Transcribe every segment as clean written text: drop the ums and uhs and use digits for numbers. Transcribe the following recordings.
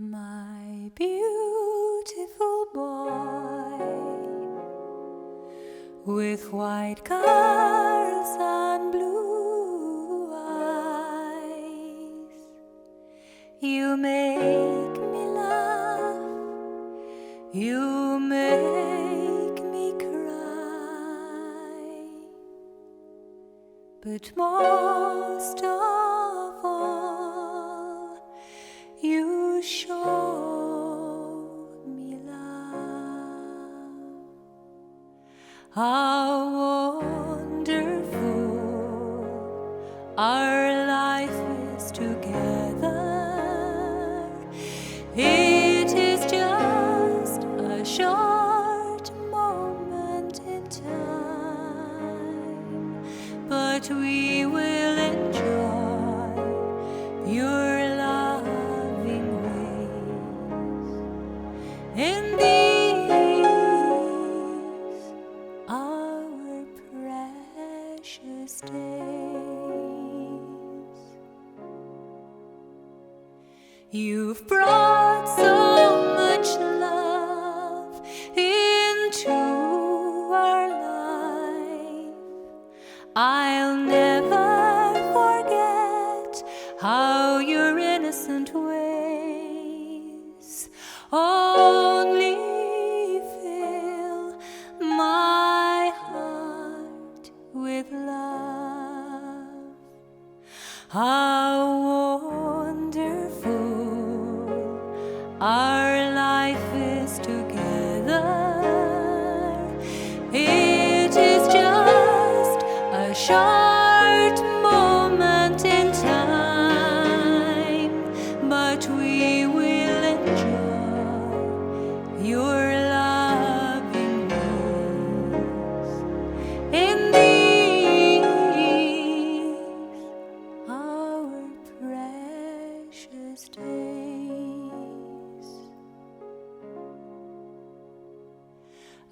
My beautiful boy, with white curls and blue eyes, you make me laugh, you make me cry, but most of all, you show me love. How wonderful our life is together. It is just a short moment in time, but we will enjoy your in these our precious days. You've brought so much love into our life. I'll never forget how your innocent ways only fill my heart with love. How wonderful our life is together. It is just a short moment in time, but we will enjoy your loving ways in these our precious days.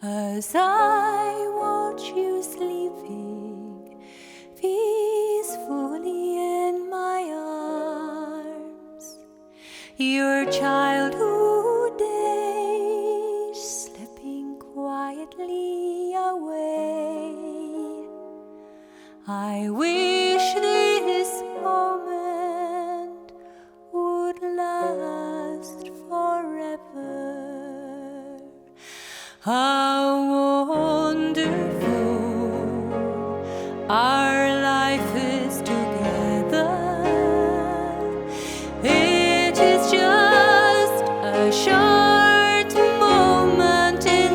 As I watch you sleeping peacefully in my arms, your childhood days slipping quietly away, I wish this moment would last forever. How wonderful our life is together. It is just a short moment in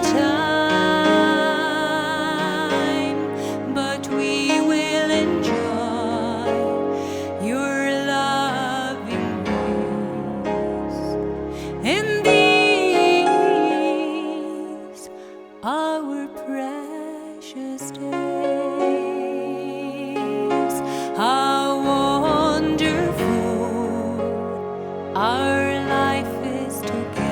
time, but we will enjoy your loving ways in these our precious days. How wonderful our life is together.